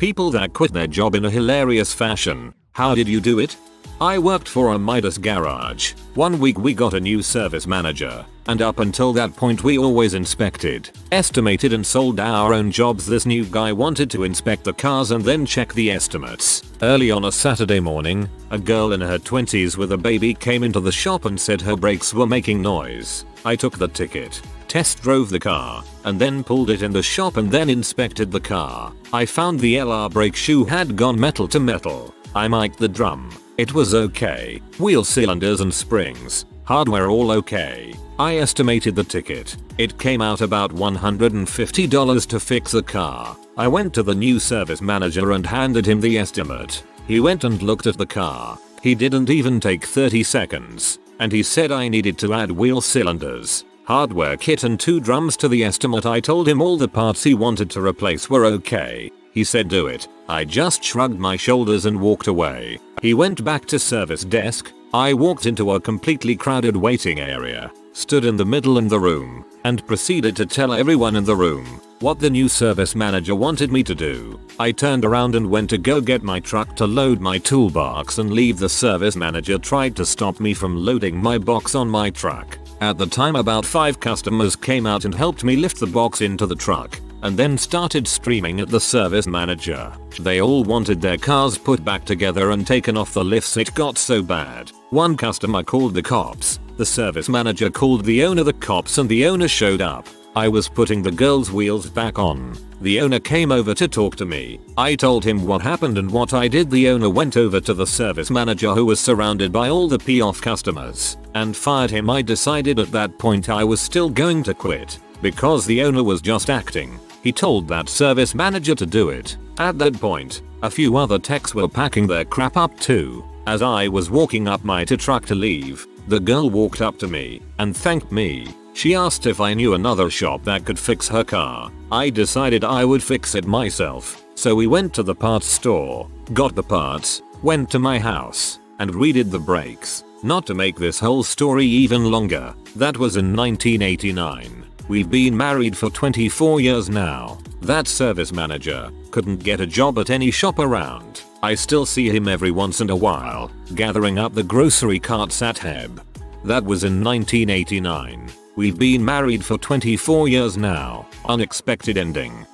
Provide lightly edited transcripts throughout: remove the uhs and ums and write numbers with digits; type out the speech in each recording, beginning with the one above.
People that quit their job in a hilarious fashion. How did you do it? I worked for a Midas garage. One week we got a new service manager, and up until that point we always inspected, estimated and sold our own jobs. This new guy wanted to inspect the cars and then check the estimates. Early on a Saturday morning, a girl in her 20s with a baby came into the shop and said her brakes were making noise. I took the ticket, test drove the car, and then pulled it in the shop and then inspected the car. I found the LR brake shoe had gone metal to metal. I mic'd the drum. It was okay. Wheel cylinders and springs, hardware all okay. I estimated the ticket. It came out about $150 to fix the car. I went to the new service manager and handed him the estimate. He went and looked at the car. He didn't even take 30 seconds. And he said I needed to add wheel cylinders, hardware kit and 2 drums to the estimate. I told him all the parts he wanted to replace were okay. He said do it. I just shrugged my shoulders and walked away. He went back to service desk. I walked into a completely crowded waiting area, stood in the middle of the room, and proceeded to tell everyone in the room what the new service manager wanted me to do. I turned around and went to go get my truck to load my toolbox and leave. The service manager tried to stop me from loading my box on my truck. At the time about 5 customers came out and helped me lift the box into the truck, and then started screaming at the service manager. They all wanted their cars put back together and taken off the lifts. It got so bad. One customer called the cops. The service manager called the owner, the cops, and the owner showed up. I was putting the girl's wheels back on. The owner came over to talk to me. I told him what happened and what I did. The owner went over to the service manager, who was surrounded by all the pee-off customers, and fired him. I decided at that point I was still going to quit, because the owner was just acting. He told that service manager to do it. At that point, a few other techs were packing their crap up too. As I was walking up my truck to leave, the girl walked up to me and thanked me. She asked if I knew another shop that could fix her car. I decided I would fix it myself. So we went to the parts store, got the parts, went to my house, and redid the brakes. Not to make this whole story even longer, that was in 1989. We've been married for 24 years now. That service manager couldn't get a job at any shop around. I still see him every once in a while, gathering up the grocery carts at Heb. That was in 1989. We've been married for 24 years now. Unexpected ending.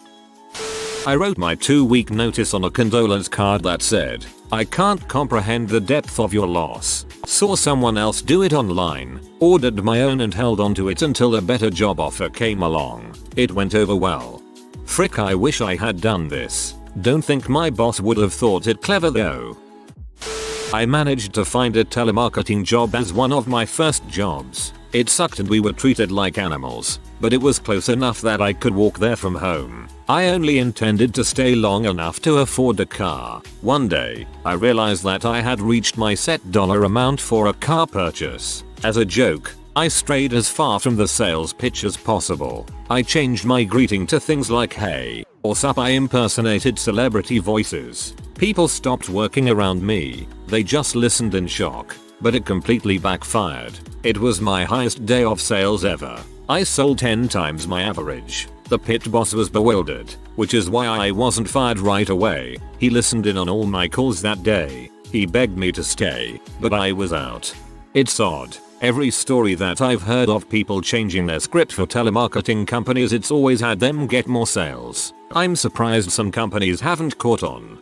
I wrote my 2-week notice on a condolence card that said, "I can't comprehend the depth of your loss. Saw someone else do it online, ordered my own and held on to it until a better job offer came along. It went over well. Frick, I wish I had done this. Don't think my boss would have thought it clever though." I managed to find a telemarketing job as one of my first jobs. It sucked and we were treated like animals, but it was close enough that I could walk there from home. I only intended to stay long enough to afford a car. One day, I realized that I had reached my set dollar amount for a car purchase. As a joke, I strayed as far from the sales pitch as possible. I changed my greeting to things like "Hey" or "Sup." I impersonated celebrity voices. People stopped working around me. They just listened in shock. But it completely backfired. It was my highest day of sales ever. I sold 10 times my average. The pit boss was bewildered, which is why I wasn't fired right away. He listened in on all my calls that day. He begged me to stay, but I was out. It's odd. Every story that I've heard of people changing their script for telemarketing companies, it's always had them get more sales. I'm surprised some companies haven't caught on.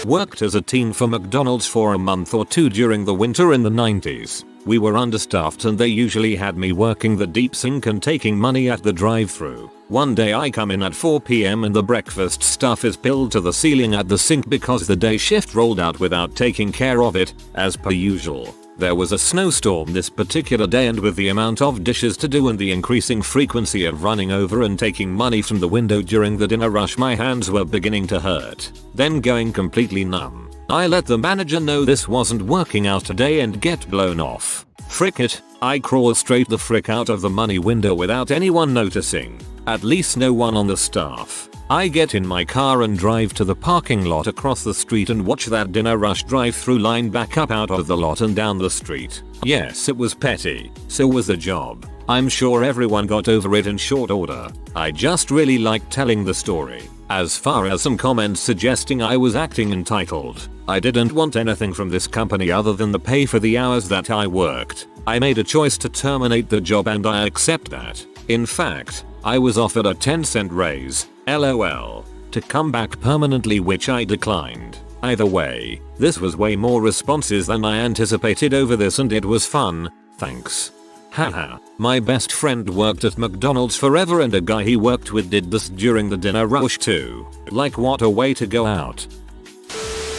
Worked as a teen for McDonald's for a month or 2 during the winter in the 90s. We were understaffed and they usually had me working the deep sink and taking money at the drive-thru. One day I come in at 4 PM and the breakfast stuff is pilled to the ceiling at the sink because the day shift rolled out without taking care of it, as per usual. There was a snowstorm this particular day, and with the amount of dishes to do and the increasing frequency of running over and taking money from the window during the dinner rush, my hands were beginning to hurt, then going completely numb. I let the manager know this wasn't working out today and get blown off. Frick it, I crawl straight the frick out of the money window without anyone noticing. At least no one on the staff. I get in my car and drive to the parking lot across the street and watch that dinner rush drive-through line back up out of the lot and down the street. Yes, it was petty. So was the job. I'm sure everyone got over it in short order. I just really like telling the story. As far as some comments suggesting I was acting entitled, I didn't want anything from this company other than the pay for the hours that I worked. I made a choice to terminate the job and I accept that. In fact, I was offered a 10-cent raise, LOL, to come back permanently, which I declined. Either way, this was way more responses than I anticipated over this and it was fun, thanks. Haha, my best friend worked at McDonald's forever and a guy he worked with did this during the dinner rush too. Like, what a way to go out.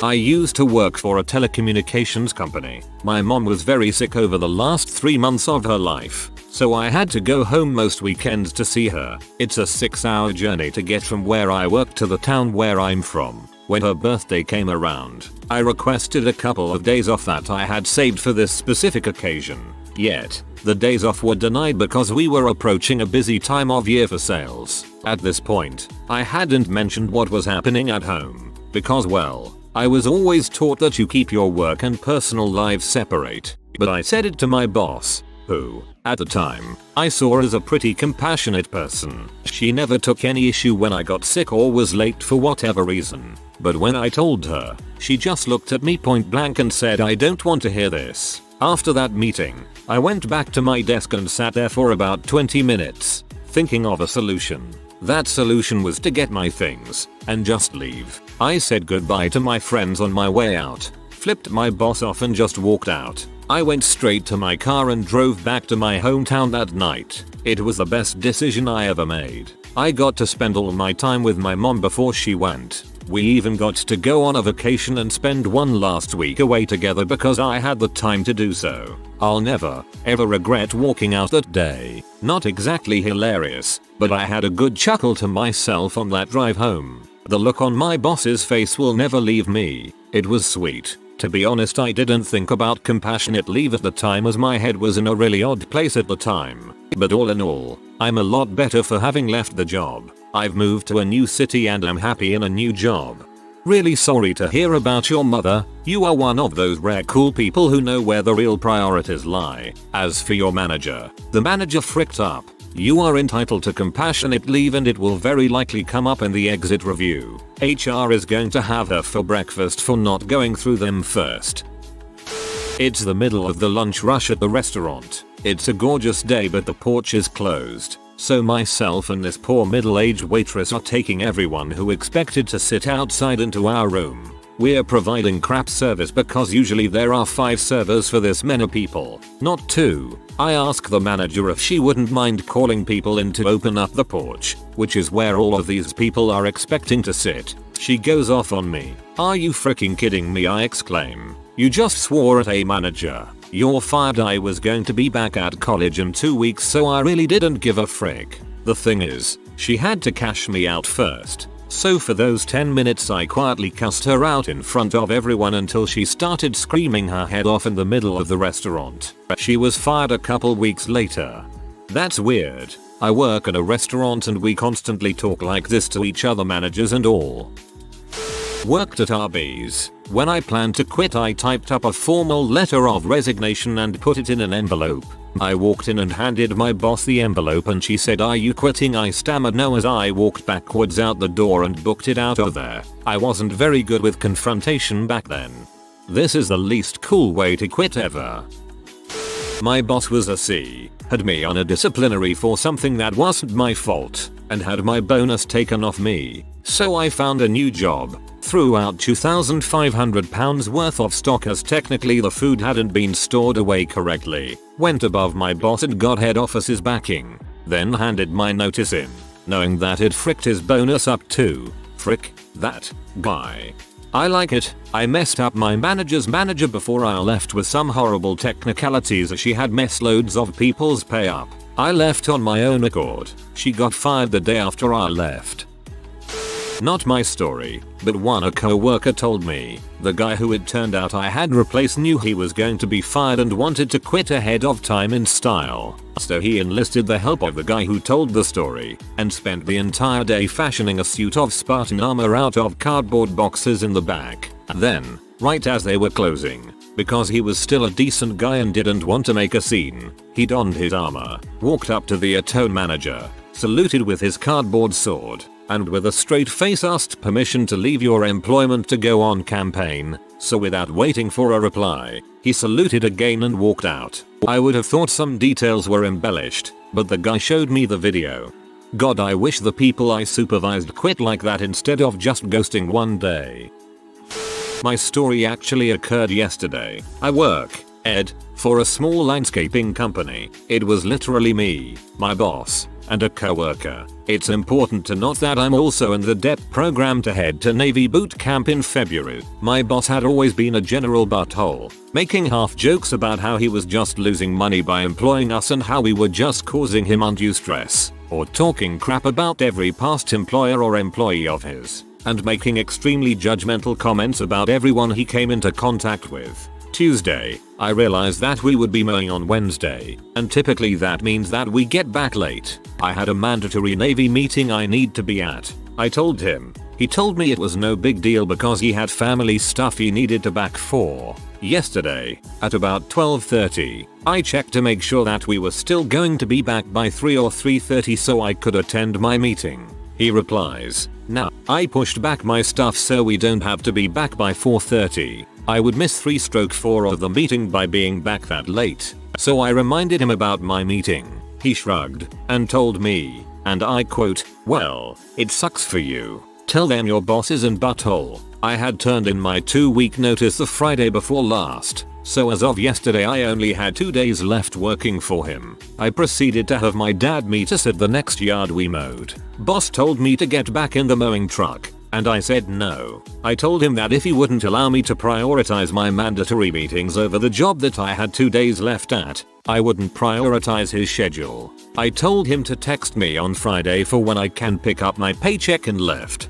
I used to work for a telecommunications company. My mom was very sick over the last 3 months of her life, so I had to go home most weekends to see her. It's a 6-hour journey to get from where I work to the town where I'm from. When her birthday came around, I requested a couple of days off that I had saved for this specific occasion. Yet, the days off were denied because we were approaching a busy time of year for sales. At this point, I hadn't mentioned what was happening at home, because well, I was always taught that you keep your work and personal lives separate. But I said it to my boss, who, at the time, I saw as a pretty compassionate person. She never took any issue when I got sick or was late for whatever reason. But when I told her, she just looked at me point blank and said, "I don't want to hear this." After that meeting, I went back to my desk and sat there for about 20 minutes, thinking of a solution. That solution was to get my things and just leave. I said goodbye to my friends on my way out, flipped my boss off and just walked out. I went straight to my car and drove back to my hometown that night. It was the best decision I ever made. I got to spend all my time with my mom before she went. We even got to go on a vacation and spend one last week away together because I had the time to do so. I'll never, ever regret walking out that day. Not exactly hilarious, but I had a good chuckle to myself on that drive home. The look on my boss's face will never leave me. It was sweet. To be honest, I didn't think about compassionate leave at the time as my head was in a really odd place at the time. But all in all, I'm a lot better for having left the job. I've moved to a new city and I'm happy in a new job. Really sorry to hear about your mother. You are one of those rare cool people who know where the real priorities lie. As for your manager, the manager fricked up. You are entitled to compassionate leave and it will very likely come up in the exit review. HR is going to have her for breakfast for not going through them first. It's the middle of the lunch rush at the restaurant. It's a gorgeous day but the porch is closed. So myself and this poor middle-aged waitress are taking everyone who expected to sit outside into our room. We're providing crap service because usually there are 5 servers for this many people, not 2. I ask the manager if she wouldn't mind calling people in to open up the porch, which is where all of these people are expecting to sit. She goes off on me. "Are you freaking kidding me?" I exclaim. "You just swore at a manager. You're fired." I was going to be back at college in 2 weeks, so I really didn't give a frick. The thing is, she had to cash me out first. So for those 10 minutes I quietly cussed her out in front of everyone until she started screaming her head off in the middle of the restaurant. She was fired a couple weeks later. That's weird. I work at a restaurant and we constantly talk like this to each other, managers and all. Worked at Arby's. When I planned to quit, I typed up a formal letter of resignation and put it in an envelope. I walked in and handed my boss the envelope and she said, "Are you quitting?" I stammered no as I walked backwards out the door and booked it out of there. I wasn't very good with confrontation back then. This is the least cool way to quit ever. My boss was a C, had me on a disciplinary for something that wasn't my fault, and had my bonus taken off me. So I found a new job, threw out £2,500 worth of stock as technically the food hadn't been stored away correctly, went above my boss and got head office's backing, then handed my notice in, knowing that it fricked his bonus up too. Frick that guy. I like it. I messed up my manager's manager before I left with some horrible technicalities. She had messed loads of people's pay up. I left on my own accord. She got fired the day after I left. Not my story, but one a co-worker told me. The guy who it turned out I had replaced knew he was going to be fired and wanted to quit ahead of time in style. So he enlisted the help of the guy who told the story and spent the entire day fashioning a suit of Spartan armor out of cardboard boxes in the back. Then, right as they were closing, because he was still a decent guy and didn't want to make a scene, he donned his armor, walked up to the atone manager, saluted with his cardboard sword, and with a straight face asked permission to leave your employment to go on campaign, so without waiting for a reply, he saluted again and walked out. I would have thought some details were embellished, but the guy showed me the video. God, I wish the people I supervised quit like that instead of just ghosting one day. My story actually occurred yesterday. I work, for a small landscaping company. It was literally me, my boss, and a coworker. It's important to note that I'm also in the DEP program to head to Navy boot camp in February. My boss had always been a general butthole, making half jokes about how he was just losing money by employing us and how we were just causing him undue stress, or talking crap about every past employer or employee of his, and making extremely judgmental comments about everyone he came into contact with. Tuesday, I realized that we would be mowing on Wednesday, and typically that means that we get back late. I had a mandatory Navy meeting I need to be at. I told him. He told me it was no big deal because he had family stuff he needed to back for. Yesterday, at about 12:30, I checked to make sure that we were still going to be back by 3 or 3:30 so I could attend my meeting. He replies, "Nah." I pushed back my stuff so we don't have to be back by 4:30. I would miss 3/4 of the meeting by being back that late, so I reminded him about my meeting. He shrugged and told me, and I quote, "Well, it sucks for you. Tell them your boss is in butthole." I had turned in my 2-week notice the Friday before last, so as of yesterday I only had 2 days left working for him. I proceeded to have my dad meet us at the next yard we mowed. Boss told me to get back in the mowing truck, and I said no. I told him that if he wouldn't allow me to prioritize my mandatory meetings over the job that I had 2 days left at, I wouldn't prioritize his schedule. I told him to text me on Friday for when I can pick up my paycheck and left.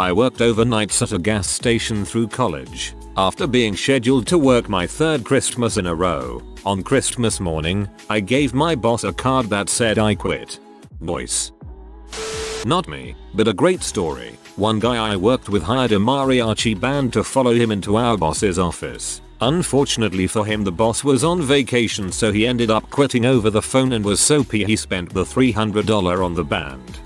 I worked overnights at a gas station through college. After being scheduled to work my 3rd Christmas in a row, on Christmas morning, I gave my boss a card that said I quit. Voice. Not me, but a great story. One guy I worked with hired a mariachi band to follow him into our boss's office. Unfortunately for him, the boss was on vacation, so he ended up quitting over the phone and was so pissed he spent the $300 on the band.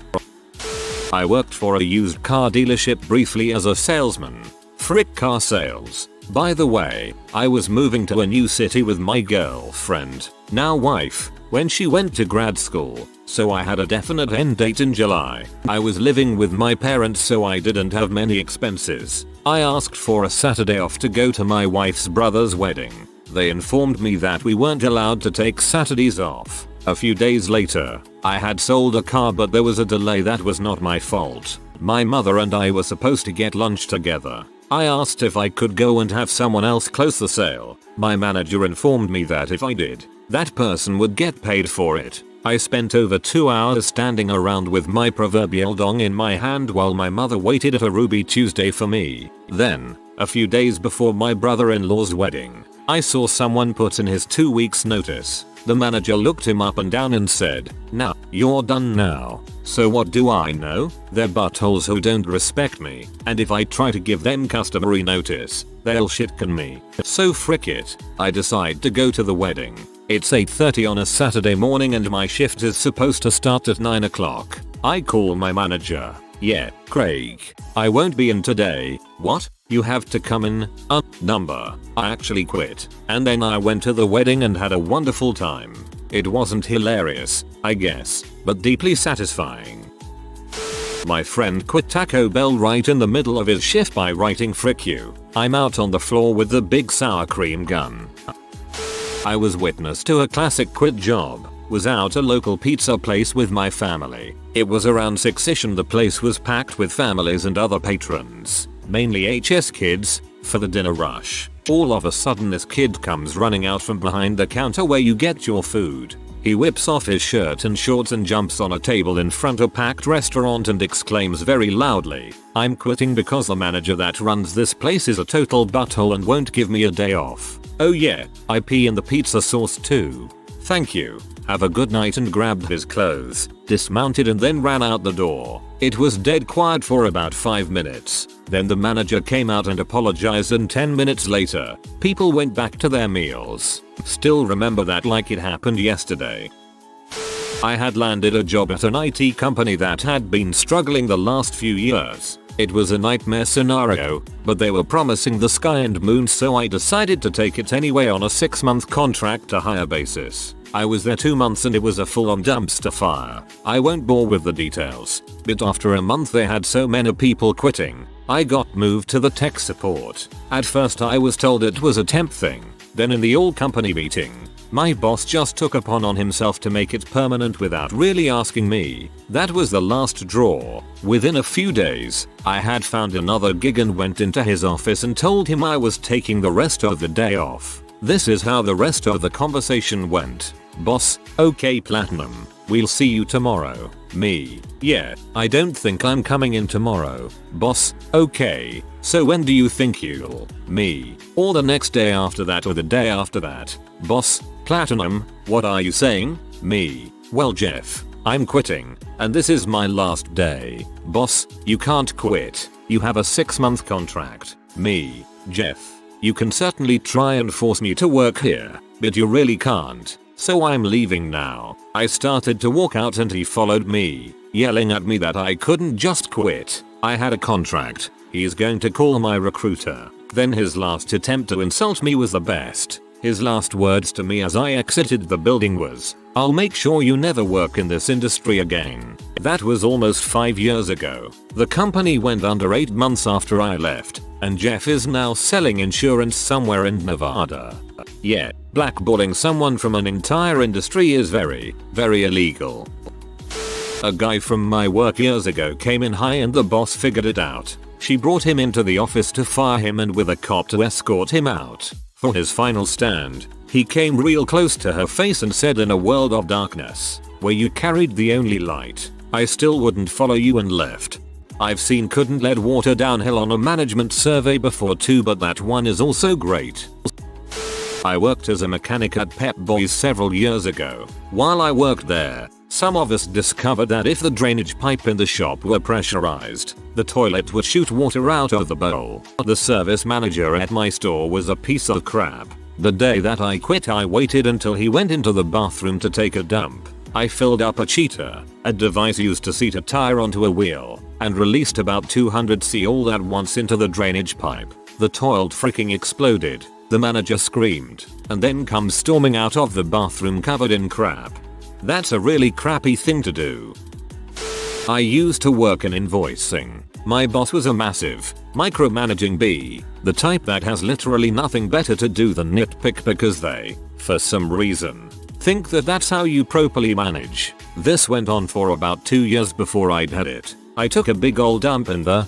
I worked for a used car dealership briefly as a salesman. Frick car sales. By the way, I was moving to a new city with my girlfriend, now wife, when she went to grad school, so I had a definite end date in July. I was living with my parents, so I didn't have many expenses. I asked for a Saturday off to go to my wife's brother's wedding. They informed me that we weren't allowed to take Saturdays off. A few days later, I had sold a car, but there was a delay that was not my fault. My mother and I were supposed to get lunch together. I asked if I could go and have someone else close the sale. My manager informed me that if I did, that person would get paid for it. I spent over 2 hours standing around with my proverbial dong in my hand while my mother waited at a Ruby Tuesday for me. Then, a few days before my brother-in-law's wedding, I saw someone put in his 2 weeks notice. The manager looked him up and down and said, "Nah, you're done now." So what do I know? They're buttholes who don't respect me, and if I try to give them customary notice, they'll shitcan me. So frick it. I decide to go to the wedding. It's 8:30 on a Saturday morning and my shift is supposed to start at 9 o'clock. I call my manager. "Yeah, Craig, I won't be in today." "What? You have to come in?" Number. I actually quit. And then I went to the wedding and had a wonderful time. It wasn't hilarious, I guess, but deeply satisfying. My friend quit Taco Bell right in the middle of his shift by writing "frick you, I'm out" on the floor with the big sour cream gun. I was witness to a classic quit job. Was out a local pizza place with my family. It was around 6ish and the place was packed with families and other patrons, mainly HS kids, for the dinner rush. All of a sudden this kid comes running out from behind the counter where you get your food. He whips off his shirt and shorts and jumps on a table in front of a packed restaurant and exclaims very loudly, "I'm quitting because the manager that runs this place is a total butthole and won't give me a day off. Oh yeah, I pee in the pizza sauce too. Thank you. Have a good night," and grabbed his clothes, dismounted and then ran out the door. It was dead quiet for about 5 minutes. Then the manager came out and apologized, and 10 minutes later, people went back to their meals. Still remember that like it happened yesterday. I had landed a job at an IT company that had been struggling the last few years. It was a nightmare scenario, but they were promising the sky and moon, so I decided to take it anyway on a 6-month contract to hire basis. I was there 2 months and it was a full-on dumpster fire. I won't bore with the details, but after a month they had so many people quitting. I got moved to the tech support. At first I was told it was a temp thing. Then in the all-company meeting, my boss just took upon on himself to make it permanent without really asking me. That was the last draw. Within a few days, I had found another gig and went into his office and told him I was taking the rest of the day off. This is how the rest of the conversation went. Boss, okay Platinum, we'll see you tomorrow. Me, yeah, I don't think I'm coming in tomorrow. Boss, okay, so when do you think you'll? Me, or the next day after that or the day after that. Boss, Platinum, what are you saying? Me, well Jeff, I'm quitting, and this is my last day. Boss, you can't quit, you have a 6-month contract. Me, Jeff, you can certainly try and force me to work here, but you really can't. So I'm leaving now. I started to walk out and he followed me, yelling at me that I couldn't just quit. I had a contract. He's going to call my recruiter. Then his last attempt to insult me was the best. His last words to me as I exited the building was, "I'll make sure you never work in this industry again." That was almost 5 years ago. The company went under 8 months after I left, and Jeff is now selling insurance somewhere in Nevada. Yeah, blackballing someone from an entire industry is very, very illegal. A guy from my work years ago came in high and the boss figured it out. She brought him into the office to fire him and with a cop to escort him out. For his final stand, he came real close to her face and said, "In a world of darkness, where you carried the only light, I still wouldn't follow you," and left. I've seen couldn't let water downhill on a management survey before too, but that one is also great. I worked as a mechanic at Pep Boys several years ago. While I worked there, some of us discovered that if the drainage pipe in the shop were pressurized, the toilet would shoot water out of the bowl. The service manager at my store was a piece of crap. The day that I quit, I waited until he went into the bathroom to take a dump. I filled up a cheater, a device used to seat a tire onto a wheel, and released about 200 C all at once into the drainage pipe. The toilet freaking exploded. The manager screamed, and then comes storming out of the bathroom covered in crap. That's a really crappy thing to do. I used to work in invoicing. My boss was a massive, micromanaging bee, the type that has literally nothing better to do than nitpick because they, for some reason, think that that's how you properly manage. This went on for about 2 years before I'd had it. I took a big old dump in the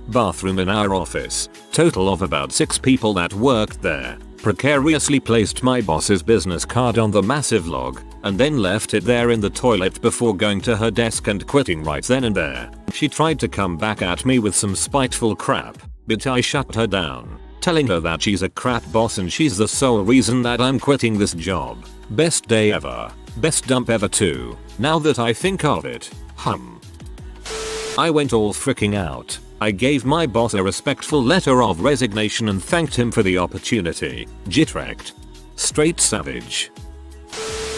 bathroom in our office. Total of about 6 people that worked there. Precariously placed my boss's business card on the massive log, and then left it there in the toilet before going to her desk and quitting right then and there. She tried to come back at me with some spiteful crap, but I shut her down, telling her that she's a crap boss and she's the sole reason that I'm quitting this job. Best day ever. Best dump ever too, now that I think of it. I went all freaking out. I gave my boss a respectful letter of resignation and thanked him for the opportunity. Jitwrecked. Straight savage.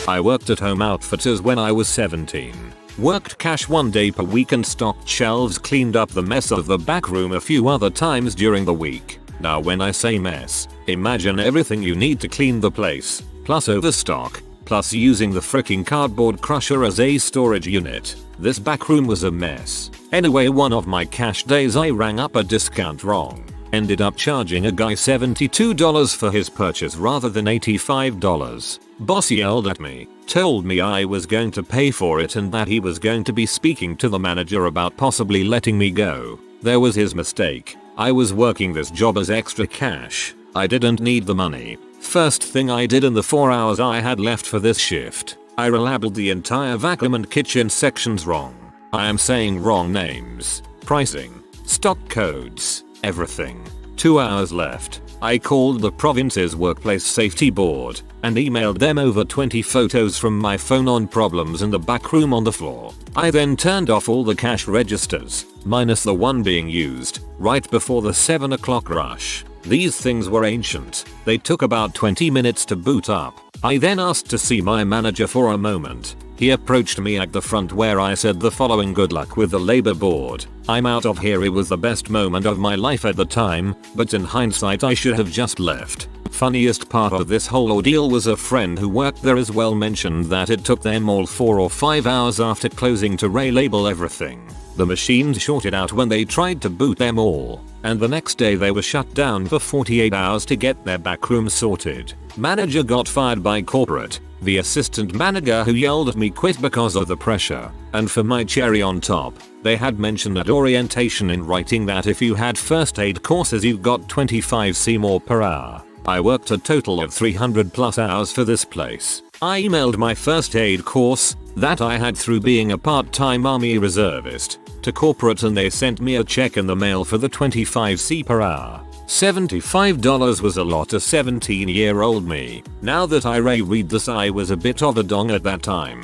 I worked at Home Outfitters when I was 17. Worked cash 1 day per week and stocked shelves, cleaned up the mess of the back room a few other times during the week. Now when I say mess, imagine everything you need to clean the place, plus overstock, plus using the freaking cardboard crusher as a storage unit. This back room was a mess. Anyway, one of my cash days I rang up a discount wrong. Ended up charging a guy $72 for his purchase rather than $85. Boss yelled at me, told me I was going to pay for it and that he was going to be speaking to the manager about possibly letting me go. There was his mistake. I was working this job as extra cash. I didn't need the money. First thing I did in the 4 hours I had left for this shift, I relabeled the entire vacuum and kitchen sections wrong. I am saying wrong names, pricing, stock codes, everything. 2 hours left. I called the province's workplace safety board and emailed them over 20 photos from my phone on problems in the back room on the floor. I then turned off all the cash registers, minus the one being used, right before the 7 o'clock rush. These things were ancient. They took about 20 minutes to boot up. I then asked to see my manager for a moment. He approached me at the front where I said the following: "Good luck with the labor board. I'm out of here." It was the best moment of my life at the time, but in hindsight I should have just left. Funniest part of this whole ordeal was a friend who worked there as well mentioned that it took them all 4 or 5 hours after closing to relabel everything. The machines shorted out when they tried to boot them all, and the next day they were shut down for 48 hours to get their backroom sorted. Manager got fired by corporate. The assistant manager who yelled at me quit because of the pressure. And for my cherry on top, they had mentioned at orientation in writing that if you had first aid courses you got 25 more per hour. I worked a total of 300 plus hours for this place. I emailed my first aid course, that I had through being a part-time army reservist, to corporate, and they sent me a check in the mail for the 25 per hour. $75 was a lot to 17-year-old me. Now that I reread this, I was a bit of a dong at that time.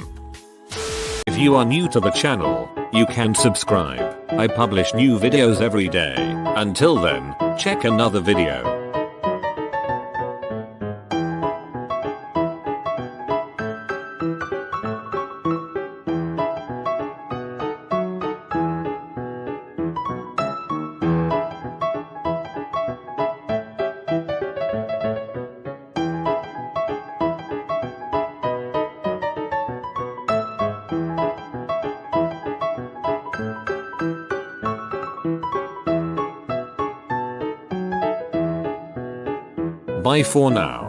If you are new to the channel, you can subscribe. I publish new videos every day. Until then, check another video. Bye for now.